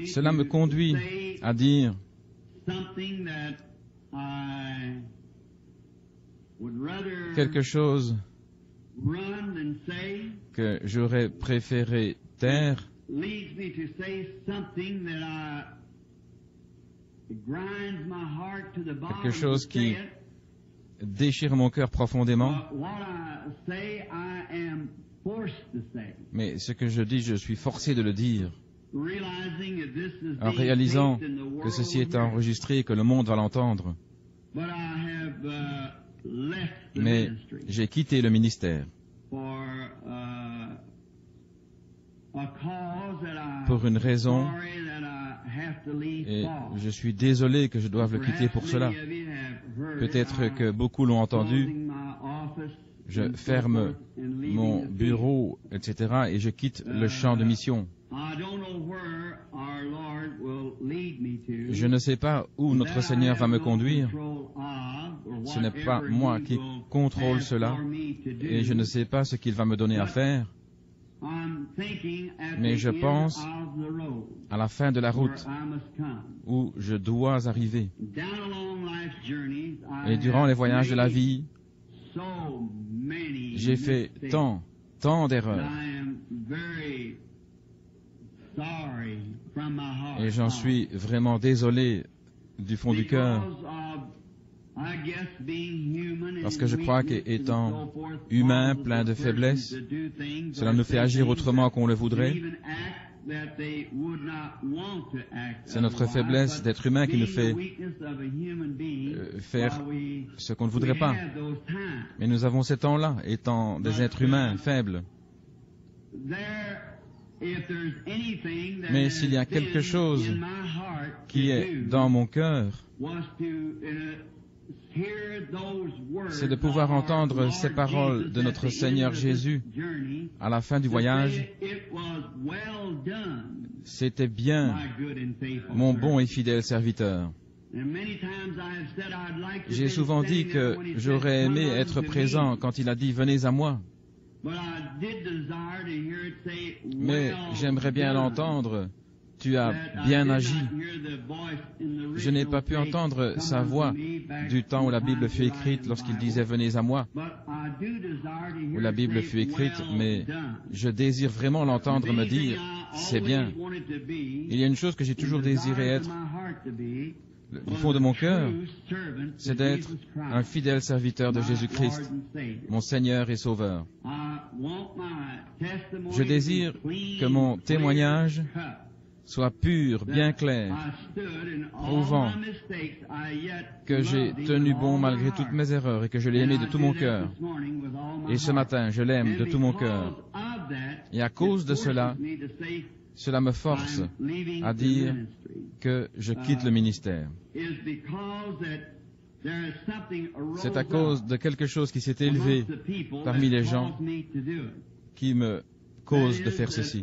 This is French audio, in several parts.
Cela me conduit à dire quelque chose que j'aurais préféré taire, quelque chose qui déchire mon cœur profondément, mais ce que je dis, je suis forcé de le dire, en réalisant que ceci est enregistré et que le monde va l'entendre. Mais j'ai quitté le ministère pour une raison, et je suis désolé que je doive le quitter pour cela. Peut-être que beaucoup l'ont entendu. Je ferme mon bureau, etc., et je quitte le champ de mission. Je ne sais pas où notre Seigneur va me conduire. Ce n'est pas moi qui contrôle cela, et je ne sais pas ce qu'il va me donner à faire. Mais je pense à la fin de la route où je dois arriver. Et durant les voyages de la vie, j'ai fait tant d'erreurs. Et j'en suis vraiment désolé du fond du cœur. Parce que je crois qu'étant humain, plein de faiblesses, cela nous fait agir autrement qu'on le voudrait. C'est notre faiblesse d'être humain qui nous fait faire ce qu'on ne voudrait pas. Mais nous avons ces temps-là, étant des êtres humains faibles. Mais s'il y a quelque chose qui est dans mon cœur, c'est de pouvoir entendre ces paroles de notre Seigneur Jésus à la fin du voyage. C'était bien, mon bon et fidèle serviteur. J'ai souvent dit que j'aurais aimé être présent quand il a dit « Venez à moi ». Mais j'aimerais bien l'entendre. Tu as bien agi. Je n'ai pas pu entendre sa voix du temps où la Bible fut écrite lorsqu'il disait « Venez à moi », où la Bible fut écrite, mais je désire vraiment l'entendre me dire « C'est bien ». Il y a une chose que j'ai toujours désiré être, du fond de mon cœur, c'est d'être un fidèle serviteur de Jésus-Christ, mon Seigneur et Sauveur. Je désire que mon témoignage soit pur, bien clair, prouvant que j'ai tenu bon malgré toutes mes erreurs et que je l'ai aimé de tout mon cœur. Et ce matin, je l'aime de tout mon cœur. Et à cause de cela, cela me force à dire que je quitte le ministère. C'est à cause de quelque chose qui s'est élevé parmi les gens qui me cause de faire ceci.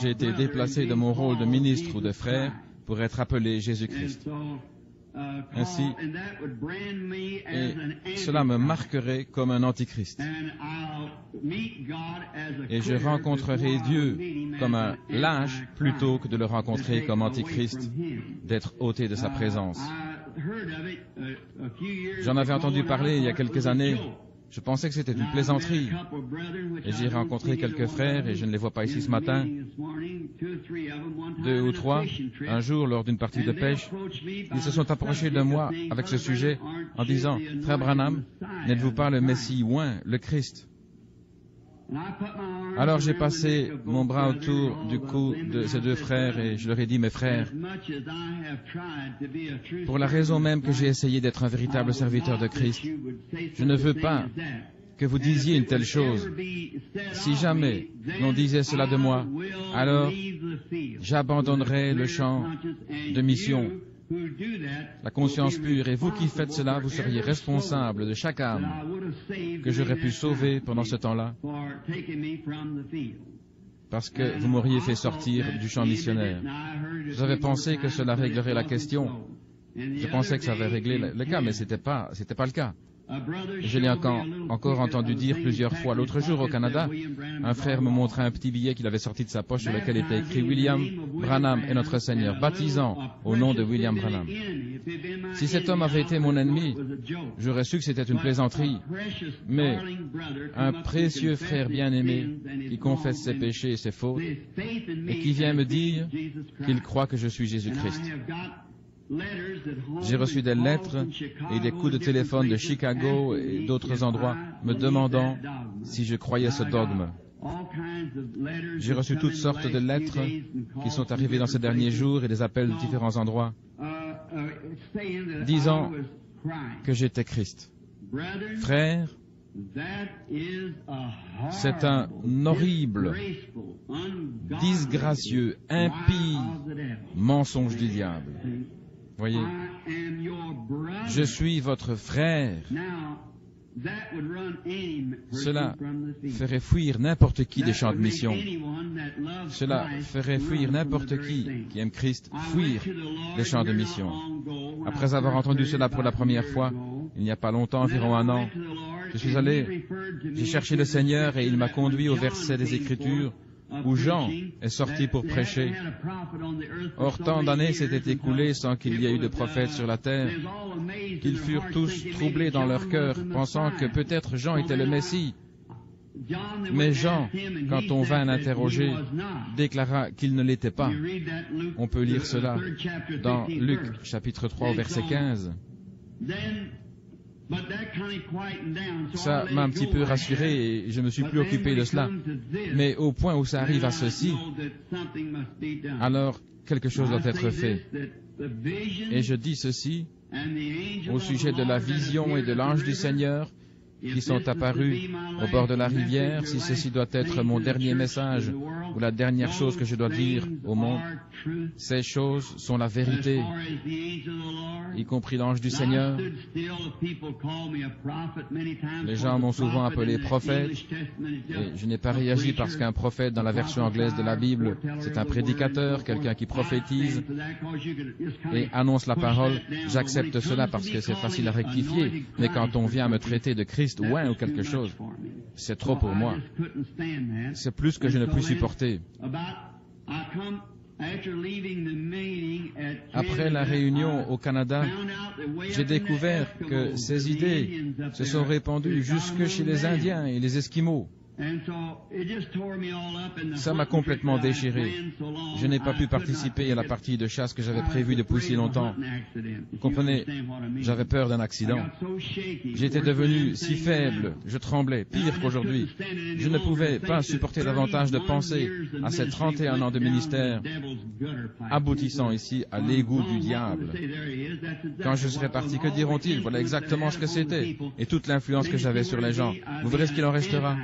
J'ai été déplacé de mon rôle de ministre ou de frère pour être appelé Jésus-Christ. Ainsi, et cela me marquerait comme un antichrist. Et je rencontrerai Dieu comme un lâche plutôt que de le rencontrer comme antichrist, d'être ôté de sa présence. J'en avais entendu parler il y a quelques années. Je pensais que c'était une plaisanterie. Et j'ai rencontré quelques frères, et je ne les vois pas ici ce matin, 2 ou 3, un jour lors d'une partie de pêche. Ils se sont approchés de moi avec ce sujet en disant « Frère Branham, n'êtes-vous pas le Messie oint, le Christ ?» Alors j'ai passé mon bras autour du cou de ces 2 frères et je leur ai dit « Mes frères, pour la raison même que j'ai essayé d'être un véritable serviteur de Christ, je ne veux pas que vous disiez une telle chose. Si jamais l'on disait cela de moi, alors j'abandonnerai le champ de mission. La conscience pure, et vous qui faites cela, vous seriez responsable de chaque âme que j'aurais pu sauver pendant ce temps-là, parce que vous m'auriez fait sortir du champ missionnaire. J'avais pensé que cela réglerait la question. Je pensais que ça avait réglé le cas, mais c'était pas le cas. Je l'ai encore entendu dire plusieurs fois. L'autre jour au Canada, un frère me montrait un petit billet qu'il avait sorti de sa poche sur lequel était écrit « William Branham est notre Seigneur, baptisant au nom de William Branham ». Si cet homme avait été mon ennemi, j'aurais su que c'était une plaisanterie. Mais un précieux frère bien-aimé qui confesse ses péchés et ses fautes et qui vient me dire qu'il croit que je suis Jésus-Christ. J'ai reçu des lettres et des coups de téléphone de Chicago et d'autres endroits me demandant si je croyais ce dogme. J'ai reçu toutes sortes de lettres qui sont arrivées dans ces derniers jours et des appels de différents endroits disant que j'étais Christ. Frère, c'est un horrible, disgracieux, impie mensonge du diable. Voyez, je suis votre frère. Cela ferait fuir n'importe qui des champs de mission. Cela ferait fuir n'importe qui aime Christ, fuir des champs de mission. Après avoir entendu cela pour la première fois, il n'y a pas longtemps, environ un an, j'ai cherché le Seigneur et il m'a conduit au verset des Écritures où Jean est sorti pour prêcher. Or, tant d'années s'étaient écoulées sans qu'il y ait eu de prophète sur la terre, qu'ils furent tous troublés dans leur cœur, pensant que peut-être Jean était le Messie. Mais Jean, quand on vint l'interroger, déclara qu'il ne l'était pas. On peut lire cela dans Luc, chapitre 3, verset 15. Ça m'a un petit peu rassuré et je me suis plus occupé de cela. Mais au point où ça arrive à ceci, alors quelque chose doit être fait. Et je dis ceci au sujet de la vision et de l'ange du Seigneur qui sont apparus au bord de la rivière, si ceci doit être mon dernier message ou la dernière chose que je dois dire au monde, ces choses sont la vérité, y compris l'ange du Seigneur. Les gens m'ont souvent appelé prophète, et je n'ai pas réagi parce qu'un prophète dans la version anglaise de la Bible, c'est un prédicateur, quelqu'un qui prophétise et annonce la parole. J'accepte cela parce que c'est facile à rectifier, mais quand on vient me traiter de Christ ou quelque chose, c'est trop pour moi. C'est plus que je ne puis supporter. Après la réunion au Canada, j'ai découvert que ces idées se sont répandues jusque chez les Indiens et les Esquimaux. Ça m'a complètement déchiré. Je n'ai pas pu participer à la partie de chasse que j'avais prévue depuis si longtemps. Vous comprenez, j'avais peur d'un accident. J'étais devenu si faible, je tremblais, pire qu'aujourd'hui. Je ne pouvais pas supporter davantage de penser à ces 31 ans de ministère, aboutissant ici à l'égout du diable. Quand je serai parti, que diront-ils? Voilà exactement ce que c'était, et toute l'influence que j'avais sur les gens. Vous verrez ce qu'il en restera.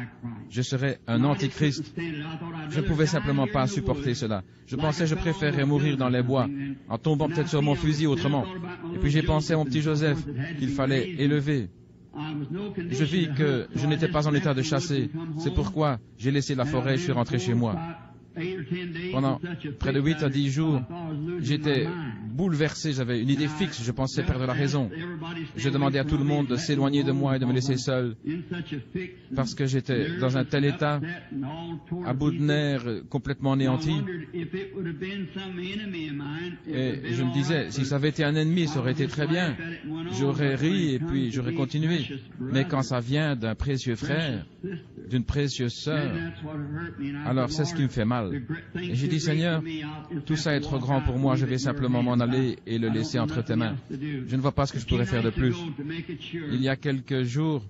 Je serais un antichrist. Je ne pouvais simplement pas supporter cela. Je pensais que je préférerais mourir dans les bois, en tombant peut-être sur mon fusil autrement. Et puis j'ai pensé à mon petit Joseph, qu'il fallait élever. Je vis que je n'étais pas en état de chasser. C'est pourquoi j'ai laissé la forêt et je suis rentré chez moi. Pendant près de 8 à 10 jours, j'étais bouleversé, j'avais une idée fixe, je pensais perdre la raison. Je demandais à tout le monde de s'éloigner de moi et de me laisser seul, parce que j'étais dans un tel état, à bout de nerfs, complètement anéanti. Et je me disais, si ça avait été un ennemi, ça aurait été très bien. J'aurais ri et puis j'aurais continué. Mais quand ça vient d'un précieux frère, d'une précieuse sœur, alors c'est ce qui me fait mal. Et j'ai dit, Seigneur, tout ça est trop grand pour moi, je vais simplement m'en aller et le laisser entre tes mains. Je ne vois pas ce que je pourrais faire de plus. Il y a quelques jours,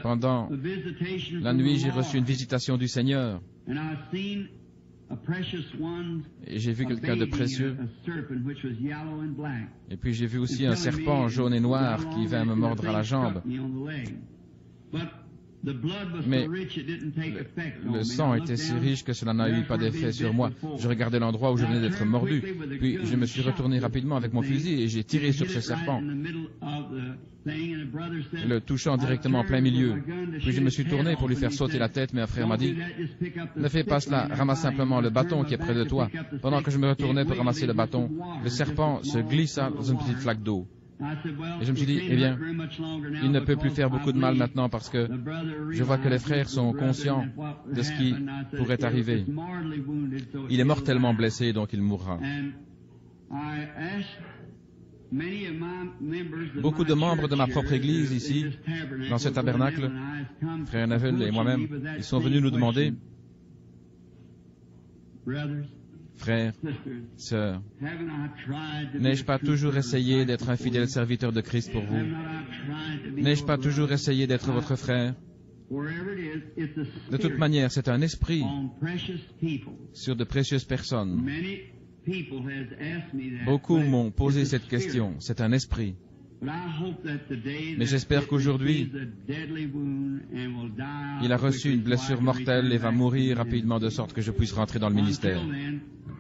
pendant la nuit, j'ai reçu une visitation du Seigneur. Et j'ai vu quelqu'un de précieux. Et puis j'ai vu aussi un serpent jaune et noir qui vint me mordre à la jambe. Mais le sang était si riche que cela n'a eu pas d'effet sur moi. Je regardais l'endroit où je venais d'être mordu. Puis je me suis retourné rapidement avec mon fusil et j'ai tiré sur ce serpent, le touchant directement en plein milieu. Puis je me suis tourné pour lui faire sauter la tête, mais un frère m'a dit, « Ne fais pas cela, ramasse simplement le bâton qui est près de toi. » Pendant que je me retournais pour ramasser le bâton, le serpent se glissa dans une petite flaque d'eau. Et je me suis dit, eh bien, il ne peut plus faire beaucoup de mal maintenant parce que je vois que les frères sont conscients de ce qui pourrait arriver. Il est mortellement blessé, donc il mourra. Beaucoup de membres de ma propre Église ici, dans ce tabernacle, frère Neville et moi-même, ils sont venus nous demander, frères, sœurs, n'ai-je pas toujours essayé d'être un fidèle serviteur de Christ pour vous? N'ai-je pas toujours essayé d'être votre frère? De toute manière, c'est un esprit sur de précieuses personnes. Beaucoup m'ont posé cette question. C'est un esprit. Mais j'espère qu'aujourd'hui, il a reçu une blessure mortelle et va mourir rapidement de sorte que je puisse rentrer dans le ministère.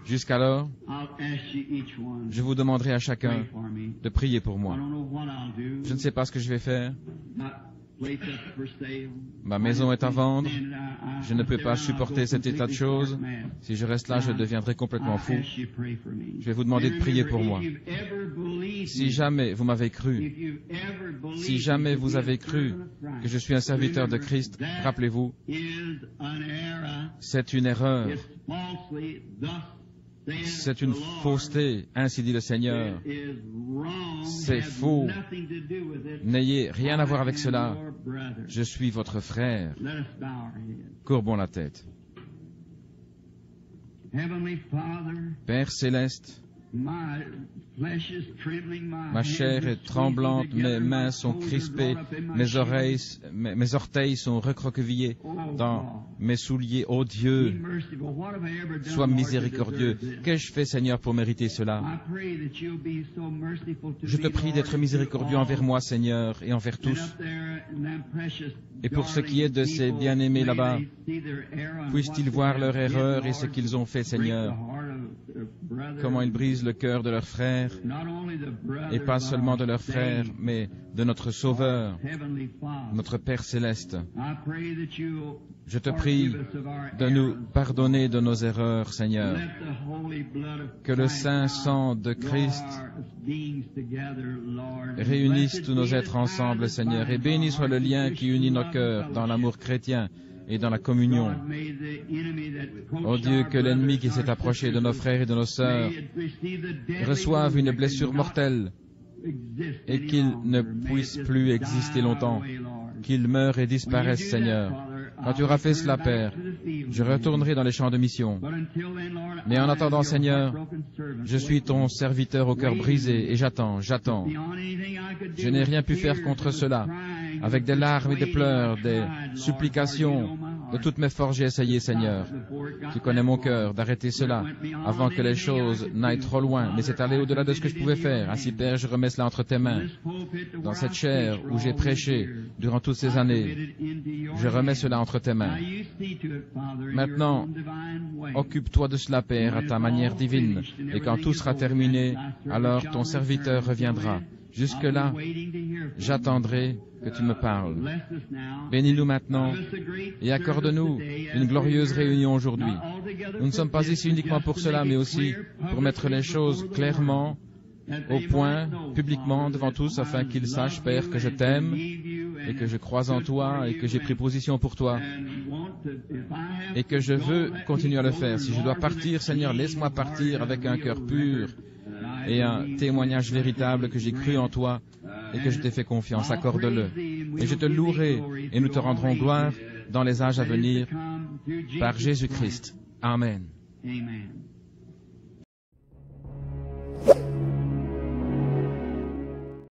Jusqu'alors, je vous demanderai à chacun de prier pour moi. Je ne sais pas ce que je vais faire. Ma maison est à vendre. Je ne peux pas supporter cet état de choses. Si je reste là, je deviendrai complètement fou. Je vais vous demander de prier pour moi. Si jamais vous m'avez cru, si jamais vous avez cru que je suis un serviteur de Christ, rappelez-vous, c'est une erreur. C'est une fausseté, ainsi dit le Seigneur. C'est faux. N'ayez rien à voir avec cela. Je suis votre frère. Courbons la tête. Père céleste, ma chair est tremblante, mes mains sont crispées, mes orteils sont recroquevillés dans mes souliers. Ô Dieu, sois miséricordieux. Qu'ai-je fait, Seigneur, pour mériter cela? Je te prie d'être miséricordieux envers moi, Seigneur, et envers tous. Et pour ce qui est de ces bien-aimés là-bas, puissent-ils voir leur erreur et ce qu'ils ont fait, Seigneur? Comment ils brisent le cœur de leurs frères, et pas seulement de leurs frères, mais de notre Sauveur, notre Père céleste. Je te prie de nous pardonner de nos erreurs, Seigneur. Que le saint sang de Christ réunisse tous nos êtres ensemble, Seigneur, et béni soit le lien qui unit nos cœurs dans l'amour chrétien et dans la communion. Ô Dieu, que l'ennemi qui s'est approché de nos frères et de nos sœurs reçoive une blessure mortelle et qu'il ne puisse plus exister longtemps, qu'il meure et disparaisse, Seigneur. Quand tu auras fait cela, Père, je retournerai dans les champs de mission. Mais en attendant, Seigneur, je suis ton serviteur au cœur brisé et j'attends. Je n'ai rien pu faire contre cela. Avec des larmes et des pleurs, des supplications, de toutes mes forces, j'ai essayé, Seigneur. Tu connais mon cœur, d'arrêter cela avant que les choses n'aillent trop loin, mais c'est aller au-delà de ce que je pouvais faire. Ainsi, Père, je remets cela entre tes mains. Dans cette chair où j'ai prêché durant toutes ces années, je remets cela entre tes mains. Maintenant, occupe-toi de cela, Père, à ta manière divine, et quand tout sera terminé, alors ton serviteur reviendra. Jusque-là, j'attendrai que tu me parles. Bénis-nous maintenant et accorde-nous une glorieuse réunion aujourd'hui. Nous ne sommes pas ici uniquement pour cela, mais aussi pour mettre les choses clairement au point, publiquement, devant tous, afin qu'ils sachent, Père, que je t'aime et que je crois en toi et que j'ai pris position pour toi et que je veux continuer à le faire. Si je dois partir, Seigneur, laisse-moi partir avec un cœur pur et un témoignage véritable que j'ai cru en toi et que je t'ai fait confiance. Accorde-le. Et je te louerai et nous te rendrons gloire dans les âges à venir par Jésus-Christ. Amen.